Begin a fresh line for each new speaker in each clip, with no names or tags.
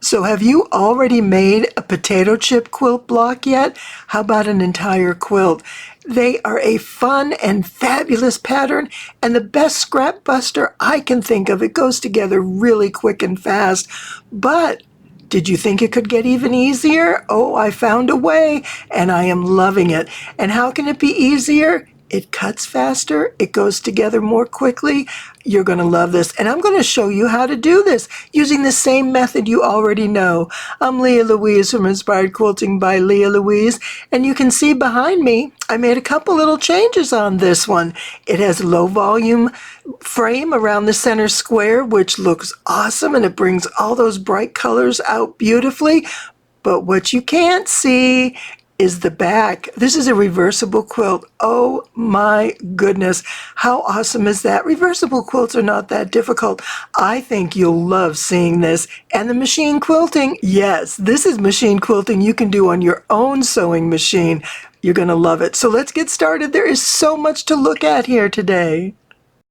So have you already made a potato chip quilt block yet? How about an entire quilt? They are a fun and fabulous pattern and the best scrap buster I can think of. It goes together really quick and fast. But did you think it could get even easier? Oh, I found a way and I am loving it. And how can it be easier? It cuts faster, it goes together more quickly. You're going to love this. And I'm going to show you how to do this using the same method you already know. I'm Leah Louise from Inspired Quilting by Leah Louise. And you can see behind me, I made a couple little changes on this one. It has a low volume frame around the center square, which looks awesome. And it brings all those bright colors out beautifully. But what you can't see is the back. This is a reversible quilt. Oh my goodness. How awesome is that? Reversible quilts are not that difficult. I think you'll love seeing this. And the machine quilting, yes, this is machine quilting you can do on your own sewing machine. You're going to love it. So let's get started. There is so much to look at here today.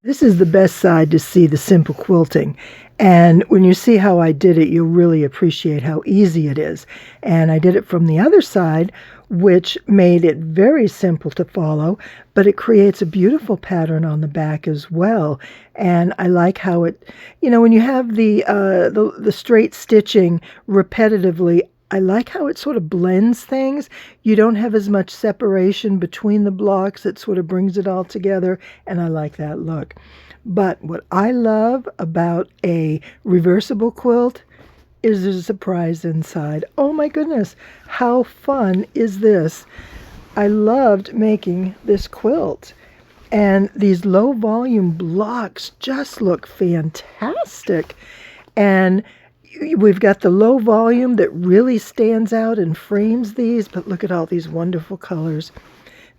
This is the best side to see the simple quilting. And when you see how I did it, you'll really appreciate how easy it is. And I did it from the other side, which made it very simple to follow, but it creates a beautiful pattern on the back as well. And I like how it, when you have the straight stitching repetitively, I like how it sort of blends things. You don't have as much separation between the blocks. It sort of brings it all together, and I like that look. But what I love about a reversible quilt is there's a surprise inside. Oh my goodness, how fun is this? I loved making this quilt. And these low volume blocks just look fantastic. And we've got the low volume that really stands out and frames these, but look at all these wonderful colors.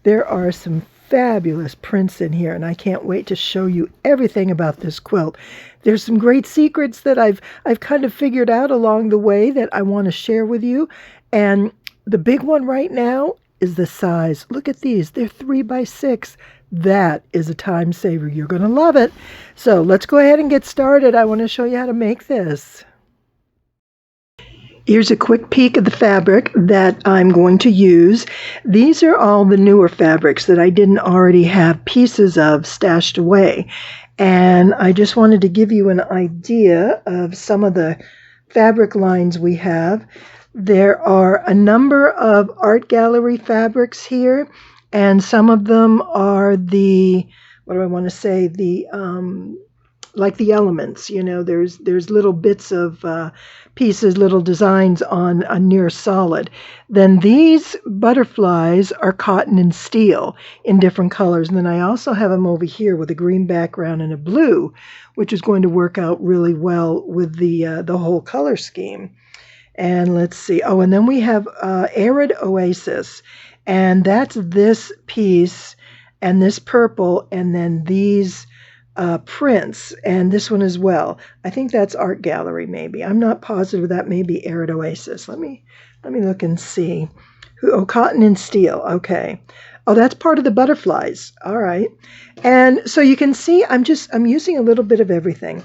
There are some fabulous prints in here, and I can't wait to show you everything about this quilt. There's some great secrets that I've kind of figured out along the way that I want to share with you. And the big one right now is the size. Look at these. They're 3x6. That is a time saver. You're going to love it. So let's go ahead and get started. I want to show you how to make this. Here's a quick peek of the fabric that I'm going to use. These are all the newer fabrics that I didn't already have pieces of stashed away. And I just wanted to give you an idea of some of the fabric lines we have. There are a number of art gallery fabrics here, and some of them are the, what do I want to say, the like the elements, there's little bits of pieces, little designs on a near solid. Then these butterflies are cotton and steel in different colors. And then I also have them over here with a green background and a blue, which is going to work out really well with the whole color scheme. And let's see. Oh, and then we have Arid Oasis. And that's this piece and this purple, and then these prints, and this one as well. I think that's art gallery, maybe. I'm not positive. That may be Arid Oasis. Let me look and see. Oh, cotton and steel. Okay. Oh, that's part of the butterflies. All right. And so you can see I'm using a little bit of everything.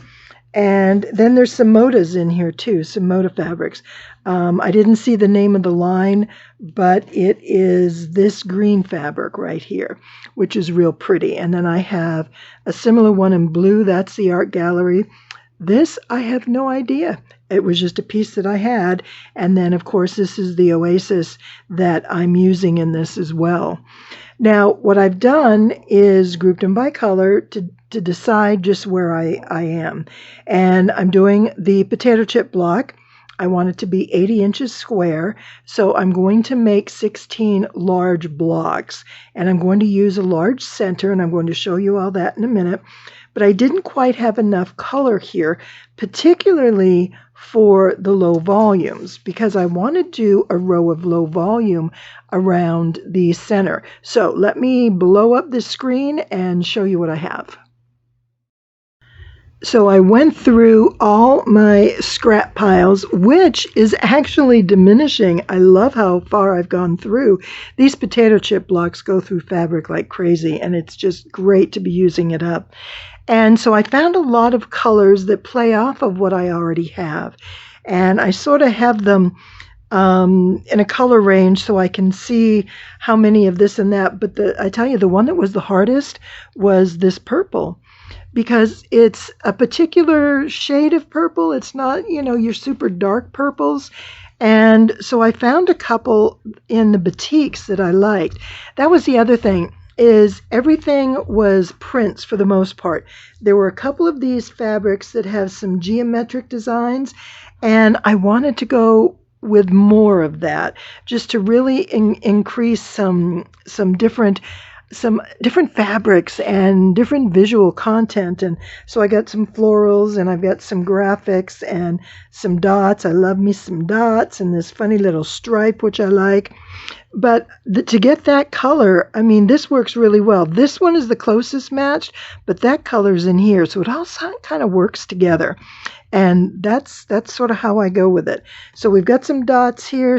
And then there's some motas in here too, some mota fabrics. I didn't see the name of the line, but it is this green fabric right here, which is real pretty. And then I have a similar one in blue. That's the art gallery. This, I have no idea. It was just a piece that I had. And then, of course, this is the Oasis that I'm using in this as well. Now, what I've done is grouped them by color to decide just where I am. And I'm doing the potato chip block. I want it to be 80 inches square, so I'm going to make 16 large blocks. And I'm going to use a large center, and I'm going to show you all that in a minute. But I didn't quite have enough color here, particularly for the low volumes, because I want to do a row of low volume around the center. So let me blow up the screen and show you what I have. So I went through all my scrap piles, which is actually diminishing. I love how far I've gone through. These potato chip blocks go through fabric like crazy, and it's just great to be using it up. And so I found a lot of colors that play off of what I already have. and I sort of have them in a color range so I can see how many of this and that. But I tell you, the one that was the hardest was this purple, because it's a particular shade of purple. It's not, your super dark purples. And so I found a couple in the boutiques that I liked. That was the other thing, is everything was prints for the most part. There were a couple of these fabrics that have some geometric designs, and I wanted to go with more of that, just to really increase some different fabrics and different visual content. And so I got some florals, and I've got some graphics and some dots. I love me some dots and this funny little stripe, which I like. But to get that color, I mean, this works really well. This one is the closest matched, but that color's in here, so it all kind of works together. And that's sort of how I go with it. So we've got some dots here,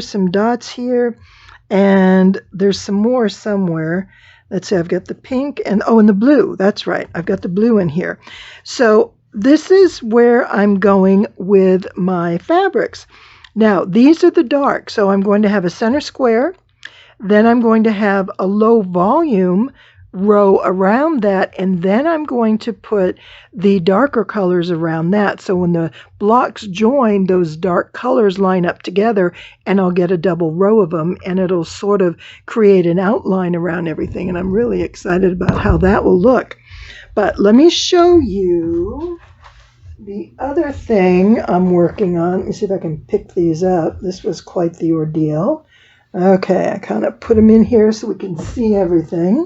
and there's some more somewhere. Let's see, I've got the pink and the blue. That's right, I've got the blue in here. So this is where I'm going with my fabrics. Now, these are the dark, so I'm going to have a center square. Then I'm going to have a low volume row around that, and then I'm going to put the darker colors around that. So when the blocks join, those dark colors line up together, and I'll get a double row of them, and it'll sort of create an outline around everything. And I'm really excited about how that will look. But let me show you the other thing I'm working on. Let me see if I can pick these up. This was quite the ordeal. Okay, I kind of put them in here so we can see everything.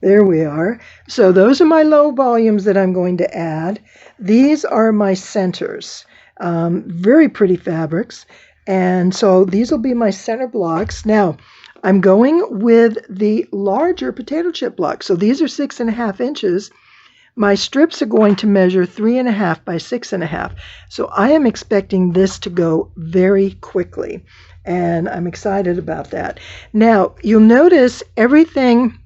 There we are. So those are my low volumes that I'm going to add. These are my centers. Very pretty fabrics. And so these will be my center blocks. Now, I'm going with the larger potato chip block. So these are 6.5 inches. My strips are going to measure 3.5 by 6.5. So I am expecting this to go very quickly, and I'm excited about that. Now, you'll notice everything,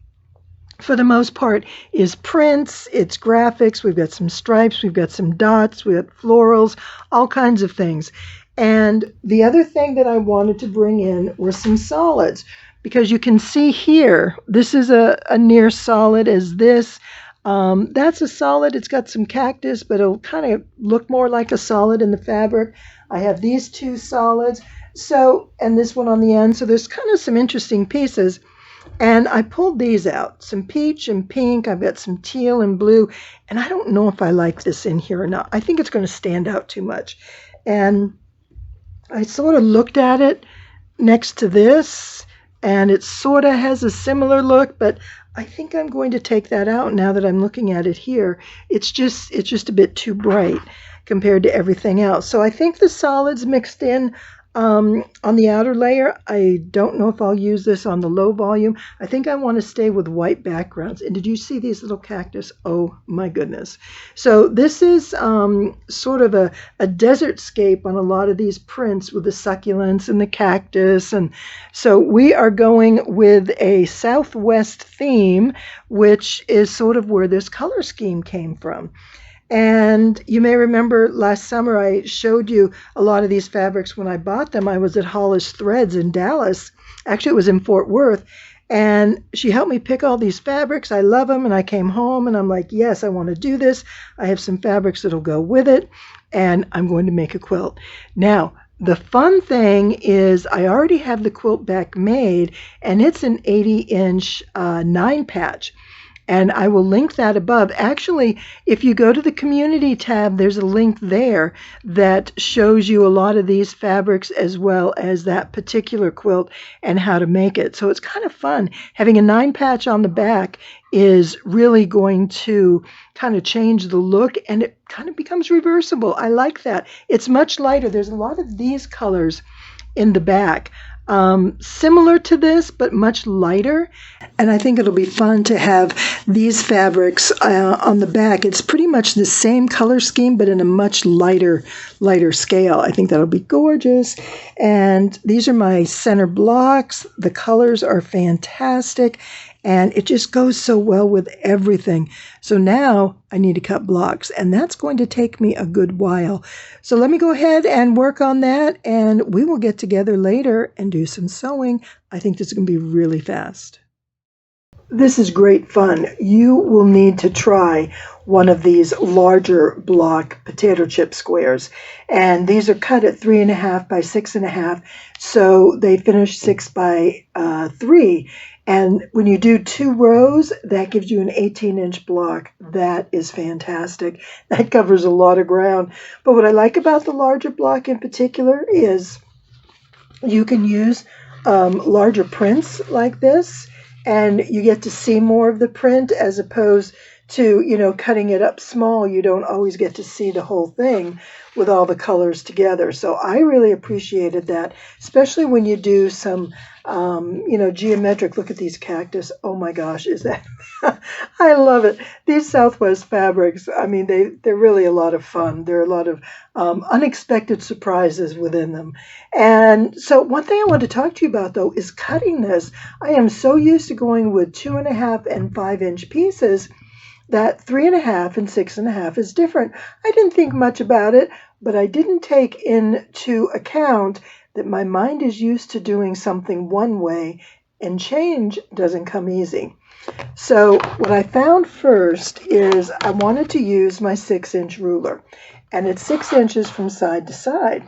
for the most part, is prints, it's graphics. We've got some stripes, we've got some dots, we've got florals, all kinds of things. And the other thing that I wanted to bring in were some solids, because you can see here, this is a near solid as this. That's a solid. It's got some cactus, but it'll kind of look more like a solid in the fabric. I have these two solids, and this one on the end. So there's kind of some interesting pieces. And I pulled these out, some peach and pink. I've got some teal and blue. And I don't know if I like this in here or not. I think it's going to stand out too much. And I sort of looked at it next to this, and it sort of has a similar look, but I think I'm going to take that out now that I'm looking at it here. It's just a bit too bright compared to everything else. So I think the solids mixed in on the outer layer. I don't know if I'll use this on the low volume. I think I want to stay with white backgrounds. And did you see these little cactus? Oh my goodness. So this is sort of a desert scape on a lot of these prints with the succulents and the cactus. And so we are going with a Southwest theme, which is sort of where this color scheme came from. And you may remember last summer I showed you a lot of these fabrics when I bought them. I was at Hollis Threads in Dallas. Actually, it was in Fort Worth. And she helped me pick all these fabrics. I love them. And I came home and I'm like, yes, I want to do this. I have some fabrics that'll go with it. And I'm going to make a quilt. Now, the fun thing is I already have the quilt back made, and it's an 80-inch 9-patch. And I will link that above. Actually, if you go to the community tab, there's a link there that shows you a lot of these fabrics as well as that particular quilt and how to make it. So it's kind of fun. Having a 9-patch on the back is really going to kind of change the look, and it kind of becomes reversible. I like that. It's much lighter. There's a lot of these colors in the back. Similar to this, but much lighter. And I think it'll be fun to have these fabrics on the back. It's pretty much the same color scheme, but in a much lighter scale. I think that'll be gorgeous. And these are my center blocks. The colors are fantastic. and it just goes so well with everything. So now I need to cut blocks, and that's going to take me a good while. So let me go ahead and work on that, and we will get together later and do some sewing. I think this is going to be really fast. This is great fun. You will need to try one of these larger block potato chip squares. And these are cut at 3.5 by 6.5. So they finish 6 by 3. And when you do 2 rows, that gives you an 18-inch block. That is fantastic. That covers a lot of ground. But what I like about the larger block in particular is you can use larger prints like this, and you get to see more of the print as opposed to, cutting it up small. You don't always get to see the whole thing with all the colors together. So I really appreciated that, especially when you do some, geometric. Look at these cactus. Oh my gosh, is that, I love it. These Southwest fabrics, I mean, they're really a lot of fun. There are a lot of unexpected surprises within them. And so one thing I want to talk to you about, though, is cutting this. I am so used to going with 2.5 and 5-inch pieces that 3.5 and 6.5 is different. I didn't think much about it, but I didn't take into account that my mind is used to doing something one way, and change doesn't come easy. So what I found first is I wanted to use my 6-inch ruler, and it's 6 inches from side to side.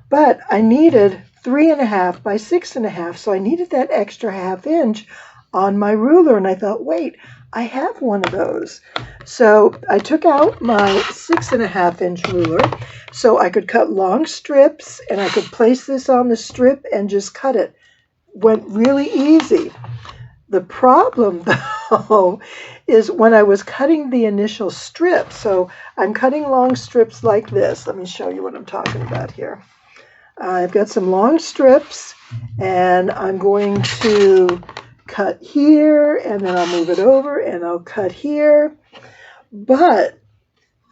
But I needed 3.5 by 6.5, so I needed that extra 1/2 inch on my ruler, and I thought, wait, I have one of those. So I took out my 6.5-inch ruler so I could cut long strips, and I could place this on the strip and just cut it. Went really easy. The problem, though, is when I was cutting the initial strip. So I'm cutting long strips like this. Let me show you what I'm talking about here. I've got some long strips, and I'm going to cut here, and then I'll move it over, and I'll cut here.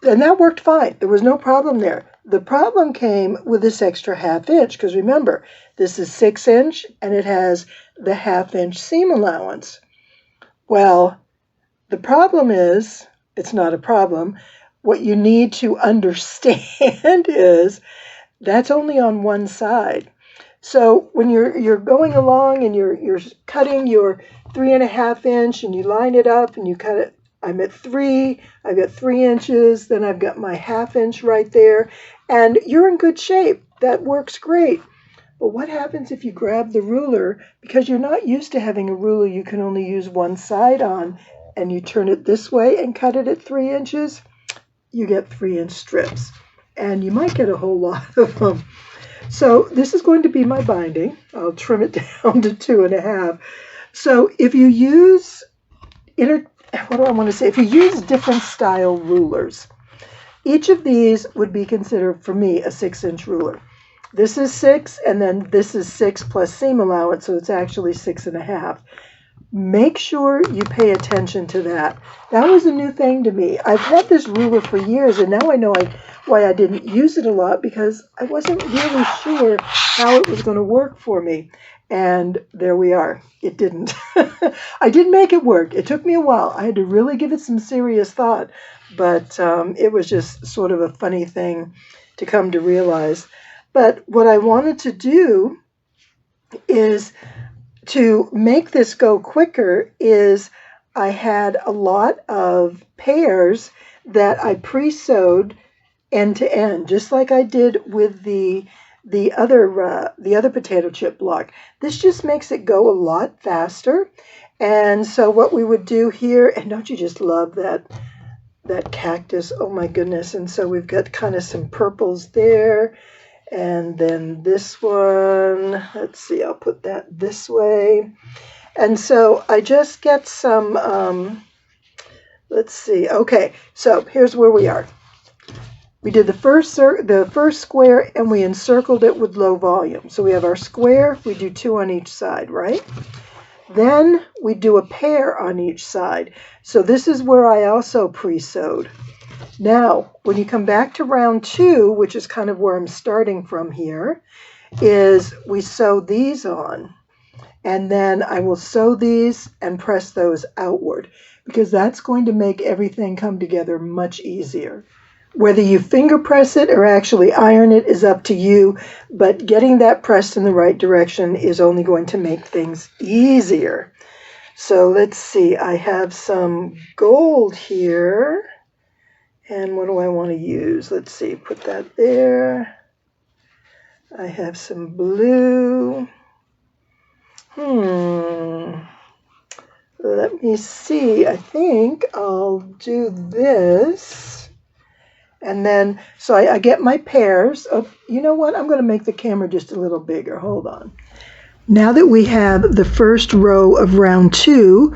And that worked fine. There was no problem there. The problem came with this extra 1/2 inch, because remember, this is 6-inch, and it has the 1/2 inch seam allowance. Well, the problem is, it's not a problem. What you need to understand is that's only on one side. So when you're going along and you're cutting your 3.5 inch and you line it up and you cut it, I'm at 3, I've got 3 inches, then I've got my 1/2 inch right there, and you're in good shape. That works great. But what happens if you grab the ruler, because you're not used to having a ruler you can only use one side on, and you turn it this way and cut it at 3 inches? You get 3-inch strips, and you might get a whole lot of them. So this is going to be my binding. I'll trim it down to 2.5. So if you use if you use different style rulers, each of these would be considered, for me, a 6-inch ruler. This is 6, and then this is 6 plus seam allowance, so it's actually 6.5. Make sure you pay attention to that. That was a new thing to me. I've had this ruler for years, and now I know why I didn't use it a lot, because I wasn't really sure how it was going to work for me. And there we are. It didn't. I did make it work. It took me a while. I had to really give it some serious thought, but it was just sort of a funny thing to come to realize. But what I wanted to do is to make this go quicker is I had a lot of pairs that I pre-sewed end to end, just like I did with the other potato chip block. This just makes it go a lot faster. And so what we would do here, and don't you just love that cactus? Oh my goodness. And so we've got kind of some purples there. And then this one, let's see, I'll put that this way. And so I just get some, let's see. Okay, so here's where we are. We did the first square, and we encircled it with low volume. So we have our square, we do 2 on each side, right? Then we do a pair on each side. So this is where I also pre-sewed. Now, when you come back to round 2, which is kind of where I'm starting from here, is we sew these on. And then I will sew these and press those outward, because that's going to make everything come together much easier. Whether you finger press it or actually iron it is up to you, but getting that pressed in the right direction is only going to make things easier. So let's see, I have some gold here. And what do I want to use? Let's see, put that there. I have some blue. Let me see. I think I'll do this. And then, so I get my pairs. Oh, you know what? I'm going to make the camera just a little bigger. Hold on. Now that we have the first row of round 2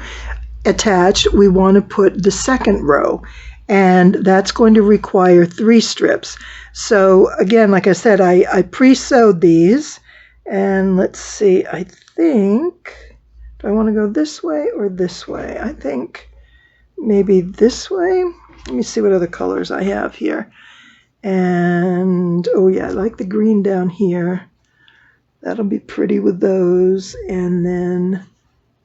attached, we want to put the second row. And that's going to require 3 strips. So again, like I said, I pre-sewed these. And let's see, I think, do I want to go this way or this way? I think maybe this way. Let me see what other colors I have here. And, oh yeah, I like the green down here. That'll be pretty with those. And then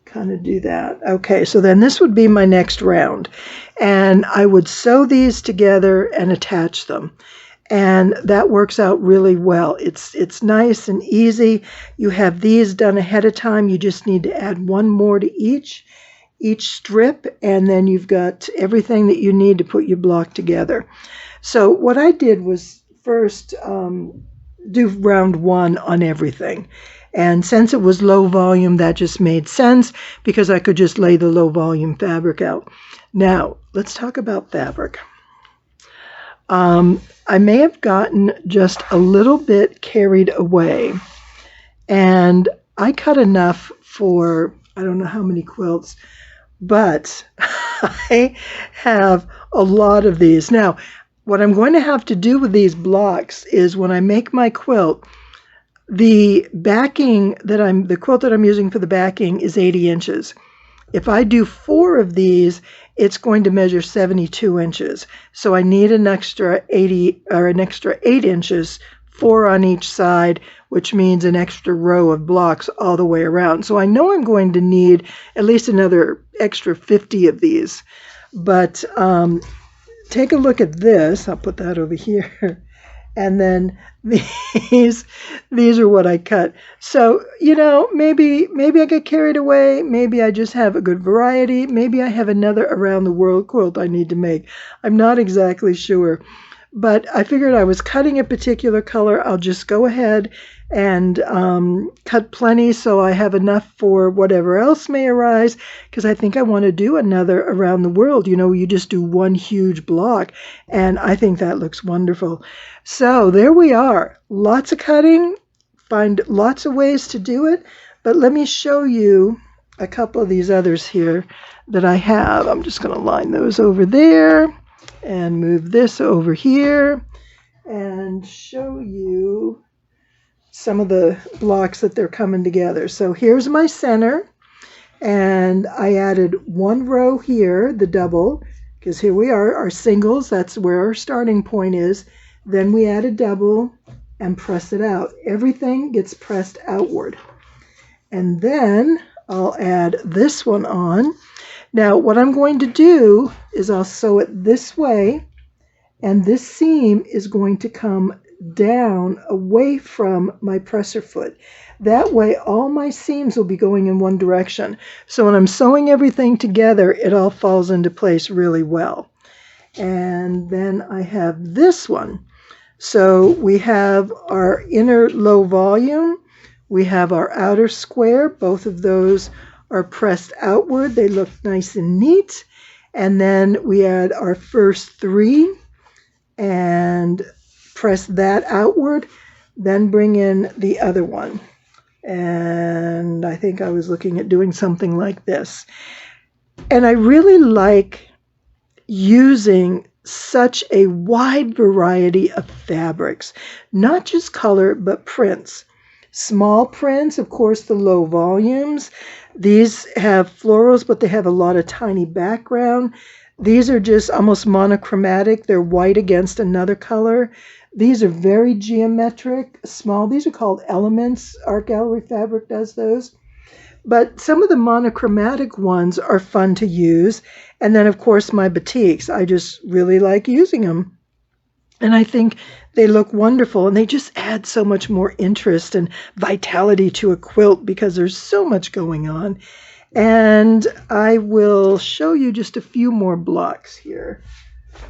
kind of do that. Okay, so then this would be my next round. And I would sew these together and attach them. And that works out really well. It's nice and easy. You have these done ahead of time. You just need to add one more to each strip, and then you've got everything that you need to put your block together. So what I did was first do round 1 on everything. And since it was low volume, that just made sense because I could just lay the low volume fabric out. Now, let's talk about fabric. I may have gotten just a little bit carried away, and I cut enough for I don't know how many quilts, but I have a lot of these. Now, what I'm going to have to do with these blocks is when I make my quilt, the backing the quilt that I'm using for the backing is 80 inches. If I do 4 of these, it's going to measure 72 inches. So I need an extra 8 inches, 4 on each side, which means an extra row of blocks all the way around. So I know I'm going to need at least another extra 50 of these. But take a look at this. I'll put that over here. And then these are what I cut. So, you know, maybe I get carried away. Maybe I just have a good variety. Maybe I have another around the world quilt I need to make. I'm not exactly sure. But I figured I was cutting a particular color. I'll just go ahead and cut plenty so I have enough for whatever else may arise, because I think I want to do another around the world. You know, you just do one huge block, and I think that looks wonderful. So there we are. Lots of cutting. Find lots of ways to do it. But let me show you a couple of these others here that I have. I'm just going to line those over there and move this over here and show you some of the blocks that they're coming together. So here's my center, and I added 1 row here, the double, because here we are, our singles, that's where our starting point is. Then we add a double and press it out. Everything gets pressed outward. And then I'll add this one on. Now what I'm going to do is I'll sew it this way, and this seam is going to come down away from my presser foot. That way all my seams will be going in one direction. So when I'm sewing everything together, it all falls into place really well. And then I have this one. So we have our inner low volume, we have our outer square. Both of those are pressed outward. They look nice and neat. And then we add our first 3 and press that outward, then bring in the other one. And I think I was looking at doing something like this. And I really like using such a wide variety of fabrics, not just color, but prints. Small prints, of course, the low volumes. These have florals, but they have a lot of tiny background. These are just almost monochromatic. They're white against another color. These are very geometric, small. These are called elements. Art Gallery Fabric does those. But some of the monochromatic ones are fun to use. And then, of course, my batiks. I just really like using them. And I think they look wonderful, and they just add so much more interest and vitality to a quilt because there's so much going on. And I will show you just a few more blocks here.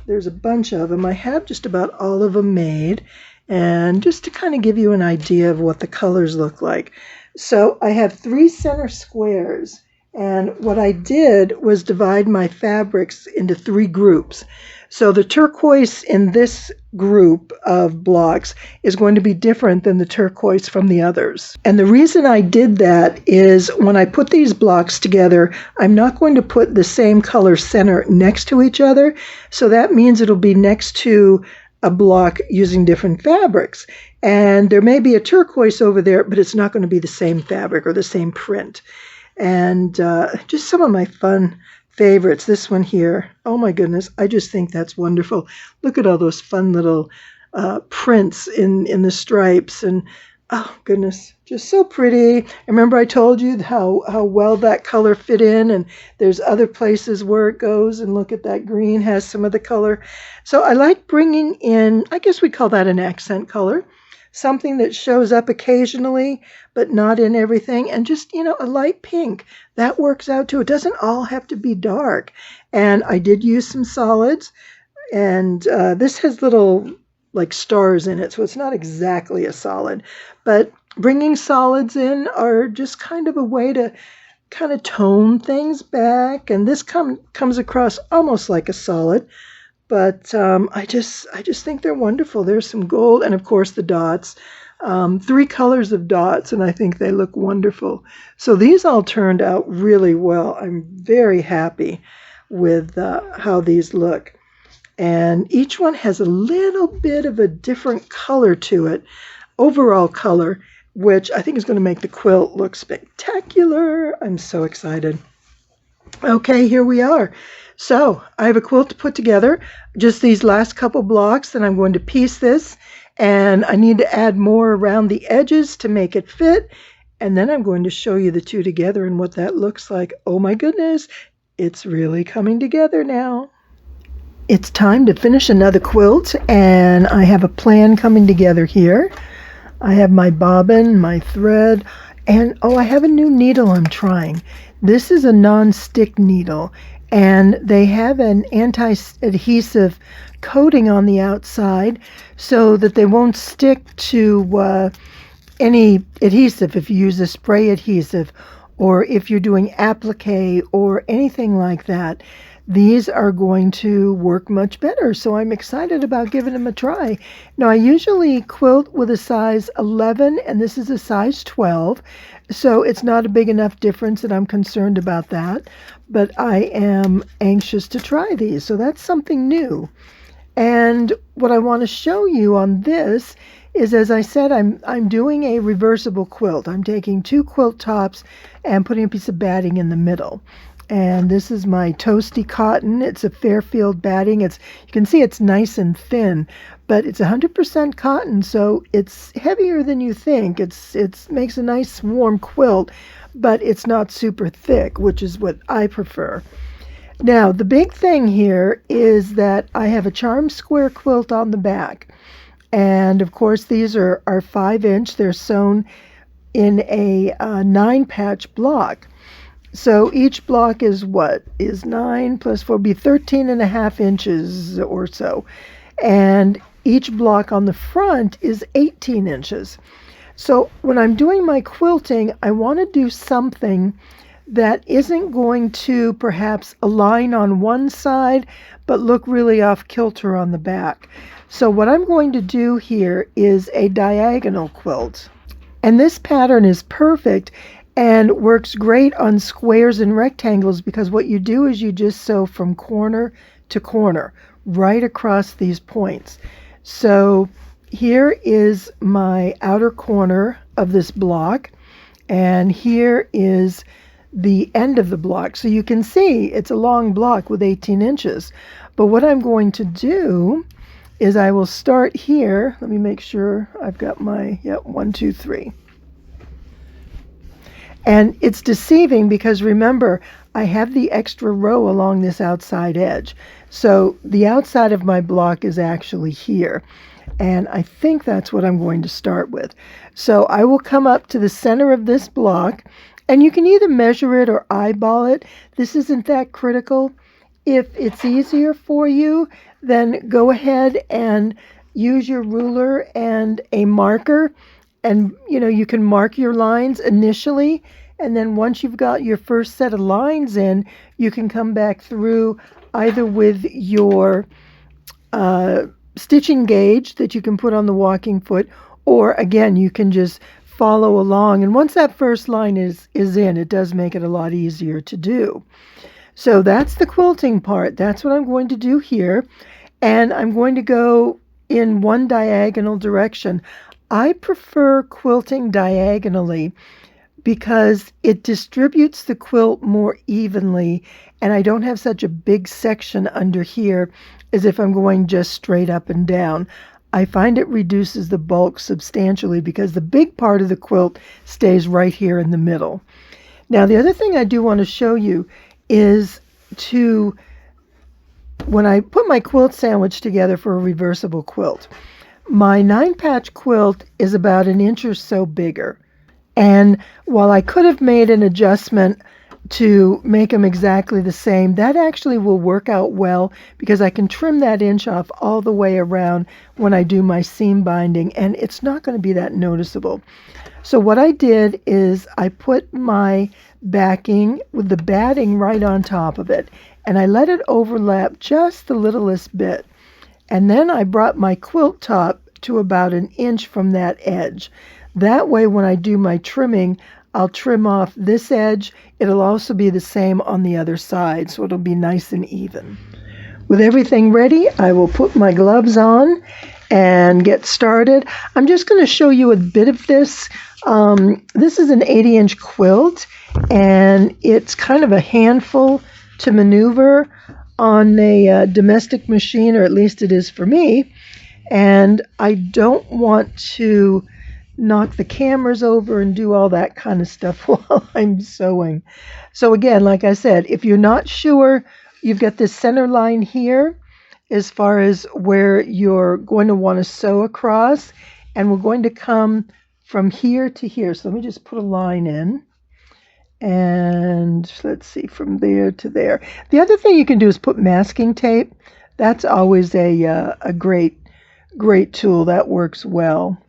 There's a bunch of them. I have just about all of them made, and just to kind of give you an idea of what the colors look like. So I have 3 center squares, and what I did was divide my fabrics into 3 groups. So the turquoise in this group of blocks is going to be different than the turquoise from the others. And the reason I did that is when I put these blocks together, I'm not going to put the same color center next to each other. So that means it'll be next to a block using different fabrics. And there may be a turquoise over there, but it's not going to be the same fabric or the same print. And just some of my fun favorites. This one here, oh my goodness, I just think that's wonderful. Look at all those fun little prints in the stripes, and oh goodness, just so pretty. Remember I told you how well that color fit in, and there's other places where it goes, and look at that green has some of the color. So I like bringing in, I guess we call that an accent color, something that shows up occasionally, but not in everything. And just, a light pink. That works out too. It doesn't all have to be dark. And I did use some solids. And this has little, like, stars in it, so it's not exactly a solid. But bringing solids in are just kind of a way to kind of tone things back. And this comes across almost like a solid. But I just think they're wonderful. There's some gold, and of course the dots. 3 colors of dots, and I think they look wonderful. So these all turned out really well. I'm very happy with how these look. And each one has a little bit of a different color to it, overall color, which I think is going to make the quilt look spectacular. I'm so excited. Okay, here we are. So I have a quilt to put together, just these last couple blocks, and I'm going to piece this, and I need to add more around the edges to make it fit, and then I'm going to show you the two together and what that looks like. Oh my goodness, it's really coming together now. It's time to finish another quilt, and I have a plan coming together here. I have my bobbin, my thread, and I have a new needle I'm trying. This is a non-stick needle, and they have an anti-adhesive coating on the outside so that they won't stick to any adhesive if you use a spray adhesive or if you're doing applique or anything like that. These are going to work much better, so I'm excited about giving them a try. Now, I usually quilt with a size 11, and this is a size 12, so it's not a big enough difference that I'm concerned about that, but I am anxious to try these, so that's something new. And what I want to show you on this is, as I said, I'm doing a reversible quilt. I'm taking 2 quilt tops and putting a piece of batting in the middle. And this is my toasty cotton. It's a Fairfield batting. You can see it's nice and thin, but it's 100% cotton, so it's heavier than you think. It makes a nice warm quilt, but it's not super thick, which is what I prefer. Now, the big thing here is that I have a charm square quilt on the back. And of course, these are 5-inch. They're sewn in a 9-patch block. So each block is 9 plus 4 would be 13.5 inches or so. And each block on the front is 18 inches. So when I'm doing my quilting, I want to do something that isn't going to perhaps align on one side, but look really off kilter on the back. So what I'm going to do here is a diagonal quilt. And this pattern is perfect and works great on squares and rectangles because what you do is you just sew from corner to corner right across these points. So here is my outer corner of this block, and here is the end of the block. So you can see it's a long block with 18 inches. But what I'm going to do is I will start here. Let me make sure I've got my, 1, 2, 3. And it's deceiving because remember, I have the extra row along this outside edge. So the outside of my block is actually here. And I think that's what I'm going to start with. So I will come up to the center of this block, and you can either measure it or eyeball it. This isn't that critical. If it's easier for you, then go ahead and use your ruler and a marker, and you can mark your lines initially, and then once you've got your first set of lines in, you can come back through either with your stitching gauge that you can put on the walking foot, or again, you can just follow along. And once that first line is in, it does make it a lot easier to do. So that's the quilting part. That's what I'm going to do here. And I'm going to go in one diagonal direction. I prefer quilting diagonally because it distributes the quilt more evenly, and I don't have such a big section under here as if I'm going just straight up and down. I find it reduces the bulk substantially because the big part of the quilt stays right here in the middle. Now, the other thing I do want to show you is when I put my quilt sandwich together for a reversible quilt, my 9-patch quilt is about an inch or so bigger. And while I could have made an adjustment to make them exactly the same, that actually will work out well because I can trim that inch off all the way around when I do my seam binding, and it's not going to be that noticeable. So what I did is I put my backing with the batting right on top of it, and I let it overlap just the littlest bit. And then I brought my quilt top to about an inch from that edge. That way, when I do my trimming, I'll trim off this edge. It'll also be the same on the other side, so it'll be nice and even. With everything ready, I will put my gloves on and get started. I'm just going to show you a bit of this. This is an 80-inch quilt, and it's kind of a handful to maneuver on a domestic machine, or at least it is for me. And I don't want to knock the cameras over and do all that kind of stuff while I'm sewing. So again, like I said, if you're not sure, you've got this center line here as far as where you're going to want to sew across, and we're going to come from here to here. So let me just put a line in, and let's see, from there to there. The other thing you can do is put masking tape. That's always a great tool. That works well.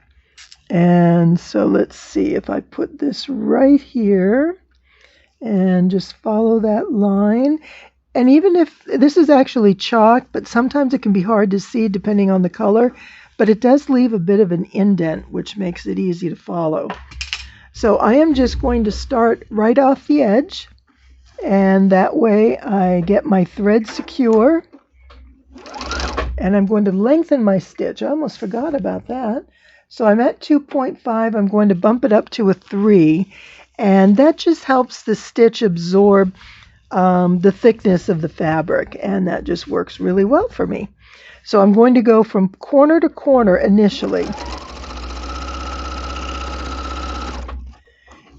And so let's see if I put this right here and just follow that line. And even if this is actually chalk, but sometimes it can be hard to see depending on the color, but it does leave a bit of an indent, which makes it easy to follow. So I am just going to start right off the edge, and that way I get my thread secure, and I'm going to lengthen my stitch. I almost forgot about that. So I'm at 2.5, I'm going to bump it up to a 3, and that just helps the stitch absorb the thickness of the fabric, and that just works really well for me. So I'm going to go from corner to corner initially.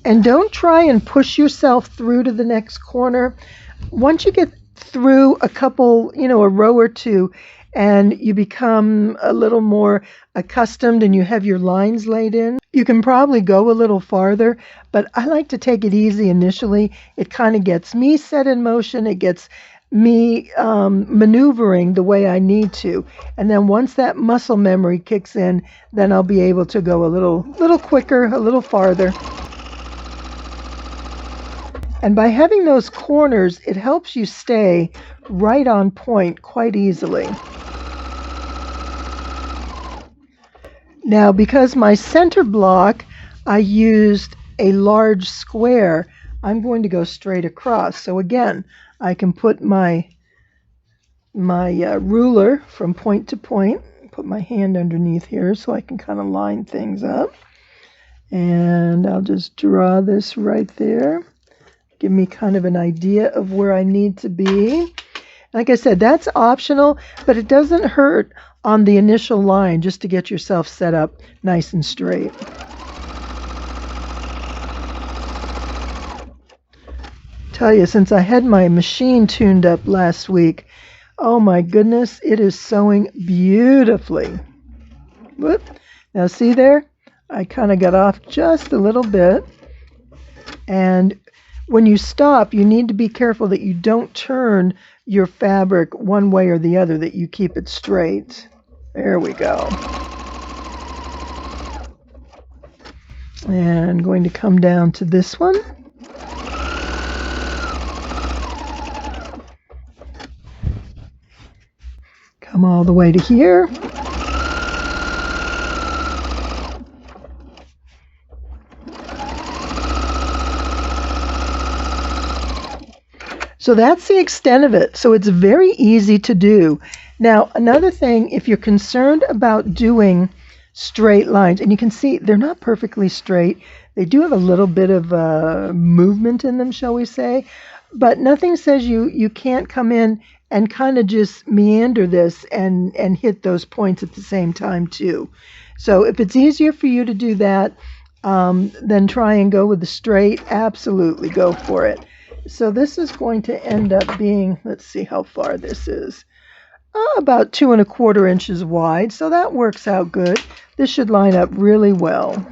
And don't try and push yourself through to the next corner. Once you get through a couple, a row or two, and you become a little more accustomed and you have your lines laid in, you can probably go a little farther, but I like to take it easy initially. It kind of gets me set in motion. It gets me maneuvering the way I need to. And then once that muscle memory kicks in, then I'll be able to go a little quicker, a little farther. And by having those corners, it helps you stay right on point quite easily. Now, because my center block, I used a large square, I'm going to go straight across. So again, I can put my ruler from point to point, put my hand underneath here so I can kind of line things up. And I'll just draw this right there. Give me kind of an idea of where I need to be. Like I said, that's optional, but it doesn't hurt on the initial line just to get yourself set up nice and straight. tell you, since I had my machine tuned up last week, oh my goodness, it is sewing beautifully. Whoop. Now see there? I kind of got off just a little bit. And when you stop, you need to be careful that you don't turn your fabric one way or the other, that you keep it straight. There we go. And I'm going to come down to this one. Come all the way to here. So that's the extent of it. So it's very easy to do. Now, another thing, if you're concerned about doing straight lines, and you can see they're not perfectly straight. They do have a little bit of movement in them, shall we say. But nothing says you can't come in and kind of just meander this and hit those points at the same time too. So if it's easier for you to do that, then try and go with the straight. Absolutely go for it. So this is going to end up being, let's see how far this is, about 2 1/4 inches wide. So that works out good. This should line up really well.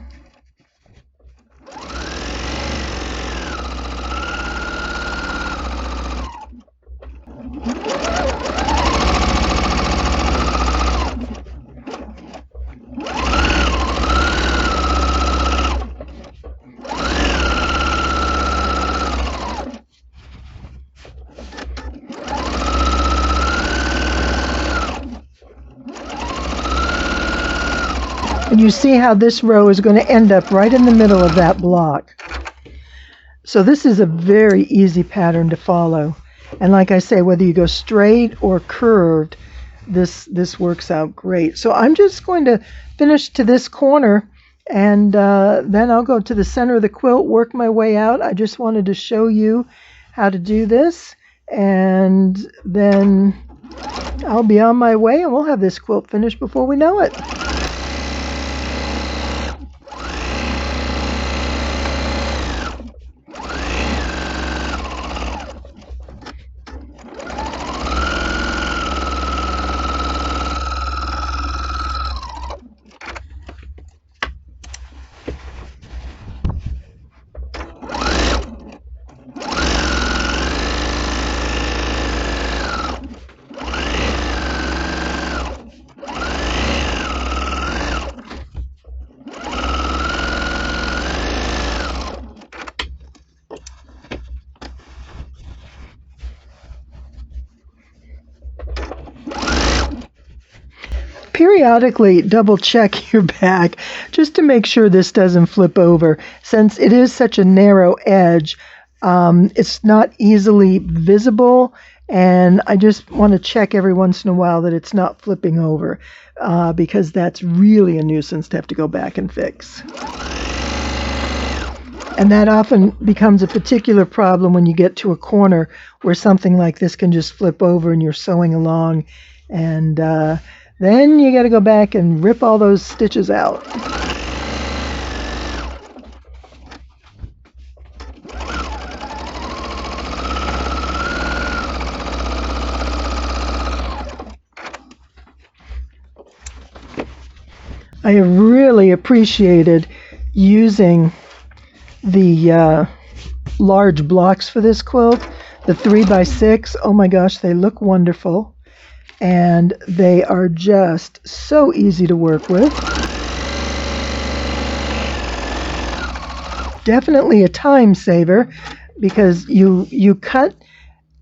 And you see how this row is going to end up right in the middle of that block. So this is a very easy pattern to follow. And like I say, whether you go straight or curved, this works out great. So I'm just going to finish to this corner, and then I'll go to the center of the quilt, work my way out. I just wanted to show you how to do this, and then I'll be on my way, and we'll have this quilt finished before we know it. Periodically double check your back just to make sure this doesn't flip over. Since it is such a narrow edge, it's not easily visible, and I just want to check every once in a while that it's not flipping over, because that's really a nuisance to have to go back and fix. And that often becomes a particular problem when you get to a corner where something like this can just flip over and you're sewing along, and then you got to go back and rip all those stitches out. I have really appreciated using the large blocks for this quilt. The 3x6, oh my gosh, they look wonderful. And they are just so easy to work with. Definitely a time saver, because you cut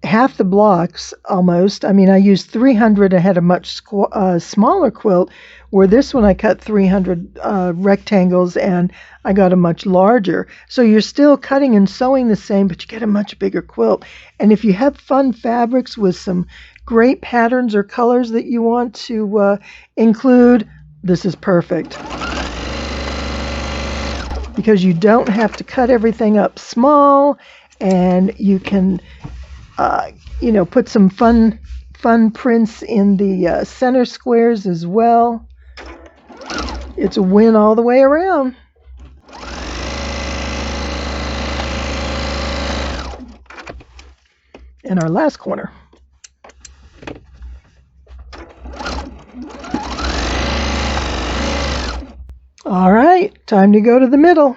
half the blocks almost. I mean, I used 300. I had a much smaller quilt, where this one I cut 300 rectangles, and I got a much larger. So you're still cutting and sewing the same, but you get a much bigger quilt. And if you have fun fabrics with some great patterns or colors that you want to include, this is perfect. Because you don't have to cut everything up small, and you can put some fun prints in the center squares as well. It's a win all the way around. and our last corner. All right, time to go to the middle.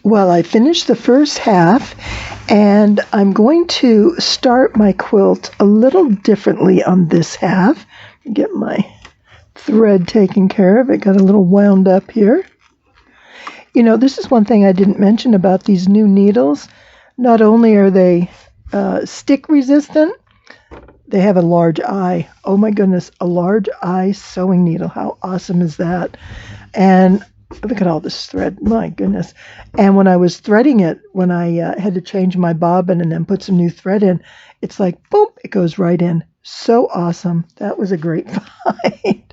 Well, I finished the first half, and I'm going to start my quilt a little differently on this half. Get my thread taken care of. It got a little wound up here. You know, this is one thing I didn't mention about these new needles. Not only are they stick resistant, they have a large eye. Oh my goodness, a large eye sewing needle. How awesome is that? And look at all this thread. My goodness. And when I was threading it, when I had to change my bobbin and then put some new thread in, it's like, boom, it goes right in. So awesome. That was a great find.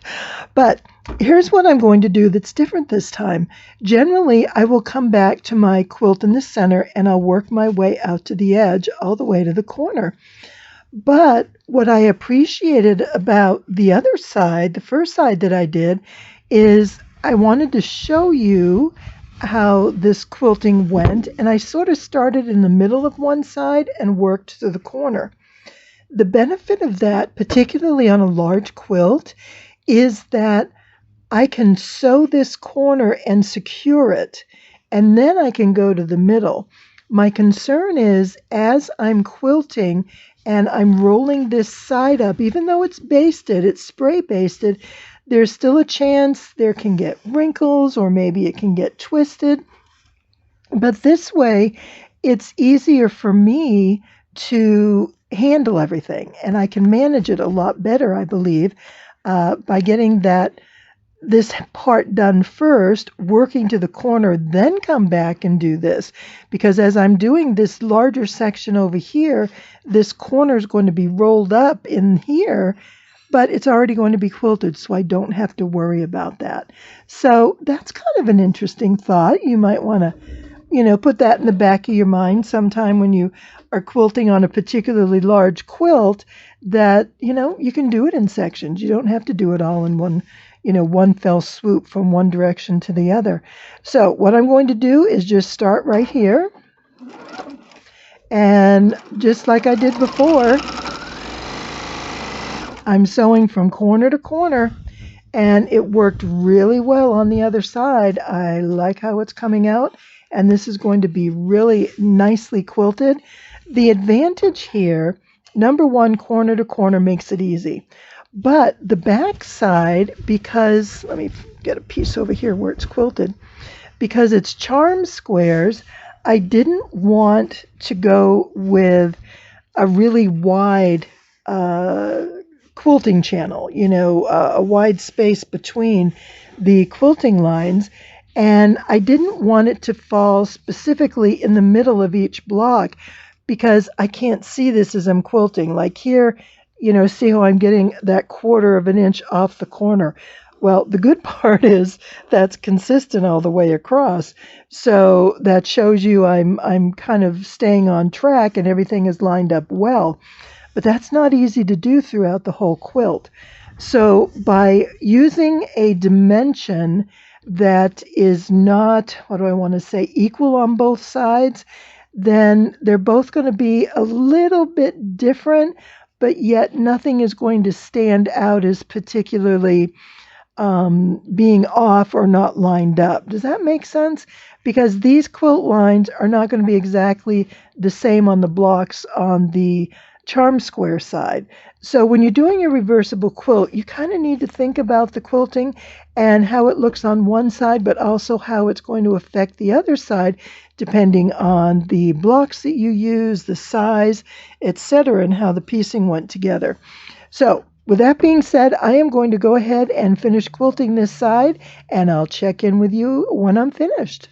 But here's what I'm going to do that's different this time. Generally, I will come back to my quilt in the center and I'll work my way out to the edge all the way to the corner. But what I appreciated about the other side, the first side that I did, is I wanted to show you how this quilting went, and I sort of started in the middle of one side and worked to the corner. The benefit of that, particularly on a large quilt, is that I can sew this corner and secure it, and then I can go to the middle. My concern is, as I'm quilting and I'm rolling this side up, even though it's basted, it's spray basted, there's still a chance there can get wrinkles or maybe it can get twisted. But this way, it's easier for me to handle everything, and I can manage it a lot better, I believe, by getting this part done first, working to the corner, then come back and do this. Because as I'm doing this larger section over here, this corner is going to be rolled up in here, but it's already going to be quilted, so I don't have to worry about that. So that's kind of an interesting thought. You might want to, put that in the back of your mind sometime when you are quilting on a particularly large quilt, that, you can do it in sections. You don't have to do it all in one fell swoop from one direction to the other. So what I'm going to do is just start right here. And just like I did before, I'm sewing from corner to corner, and it worked really well on the other side. I like how it's coming out, and this is going to be really nicely quilted. The advantage here, number one, corner to corner makes it easy. But the back side, because, let me get a piece over here where it's quilted, because it's charm squares, I didn't want to go with a really wide quilting channel, a wide space between the quilting lines, and I didn't want it to fall specifically in the middle of each block, because I can't see this as I'm quilting. Like here, see how I'm getting that 1/4 of an inch off the corner. Well, the good part is that's consistent all the way across. So that shows you I'm kind of staying on track and everything is lined up well. But that's not easy to do throughout the whole quilt. So by using a dimension that is not, equal on both sides, then they're both going to be a little bit different, but yet nothing is going to stand out as particularly being off or not lined up. Does that make sense? Because these quilt lines are not going to be exactly the same on the blocks on the charm square side. So when you're doing a reversible quilt, you kind of need to think about the quilting and how it looks on one side, but also how it's going to affect the other side, depending on the blocks that you use, the size, etc., and how the piecing went together. So with that being said, I am going to go ahead and finish quilting this side, and I'll check in with you when I'm finished.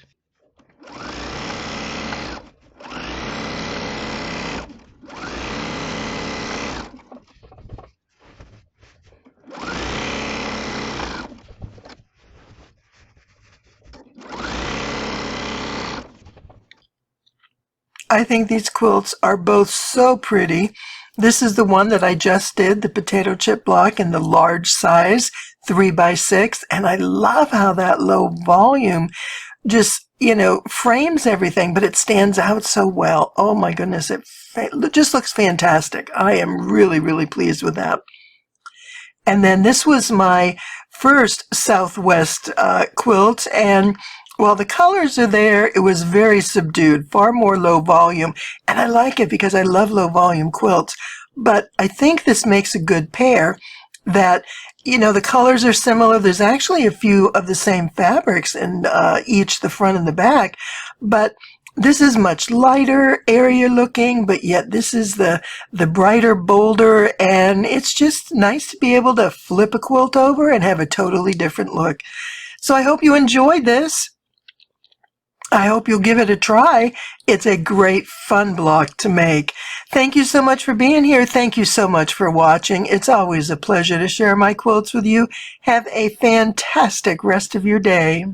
I think these quilts are both so pretty. This is the one that I just did, the Potato Chip Block in the large size, 3x6, and I love how that low volume just frames everything, but it stands out so well. Oh my goodness, it just looks fantastic. I am really, really pleased with that. And then this was my first Southwest quilt, and while the colors are there, it was very subdued, far more low volume, and I like it because I love low volume quilts. But I think this makes a good pair that, the colors are similar. There's actually a few of the same fabrics in each the front and the back, but this is much lighter, airier looking, but yet this is the brighter, bolder, and it's just nice to be able to flip a quilt over and have a totally different look. So I hope you enjoyed this. I hope you'll give it a try. It's a great fun block to make. Thank you so much for being here. Thank you so much for watching. It's always a pleasure to share my quilts with you. Have a fantastic rest of your day.